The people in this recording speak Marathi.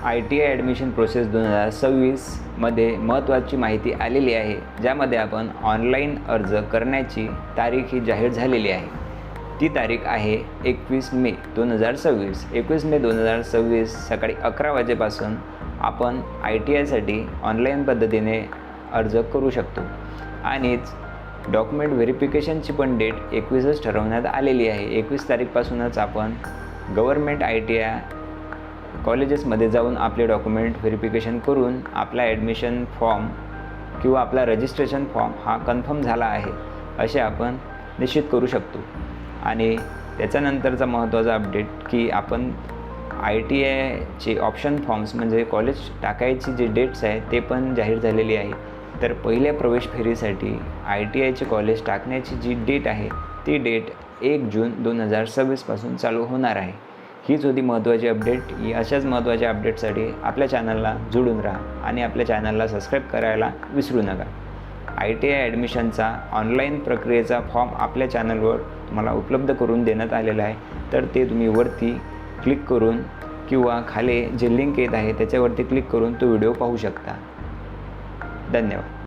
ITI ॲडमिशन प्रोसेस 2026मध्ये महत्त्वाची माहिती आलेली आहे, ज्यामध्ये आपण ऑनलाईन अर्ज करण्याची तारीख ही जाहीर झालेली आहे। ती तारीख आहे 21 मे 2026। 21 मे 2026 सकाळी 11 वाजेपासून आपण ITIसाठी ऑनलाईन पद्धतीने अर्ज करू शकतो आणि डॉक्युमेंट व्हेरिफिकेशनची पण डेट 21च ठरवण्यात आलेली आहे। 21 तारीखपासूनच आपण गव्हर्नमेंट ITI कॉलेजेसमध्ये जाऊन आपले डॉक्युमेंट व्हेरिफिकेशन करून आपला ॲडमिशन फॉर्म किंवा आपला रजिस्ट्रेशन फॉर्म हा कन्फर्म झाला आहे असे आपण निश्चित करू शकतो। आणि त्याच्यानंतरचा महत्त्वाचा अपडेट की आपण ITIचे ऑप्शन फॉर्म्स म्हणजे कॉलेज टाकायची जी डेट्स आहे ते पण जाहीर झालेली आहे। तर पहिल्या प्रवेश फेरीसाठी ITIचे कॉलेज टाकण्याची जी डेट आहे ती डेट 1 जून 2026 पासून चालू होणार आहे। हीच होती महत्त्वाची अपडेट। अशाच महत्त्वाच्या अपडेटसाठी आपल्या चॅनलला जोडून राहा आणि आपल्या चॅनलला सबस्क्राईब करायला विसरू नका। ITI ॲडमिशनचा ऑनलाईन प्रक्रियेचा फॉर्म आपल्या चॅनलवर तुम्हाला उपलब्ध करून देण्यात आलेला आहे, तर ते तुम्ही वरती क्लिक करून किंवा खाली जे लिंक येत आहे त्याच्यावरती क्लिक करून तो व्हिडिओ पाहू शकता। धन्यवाद।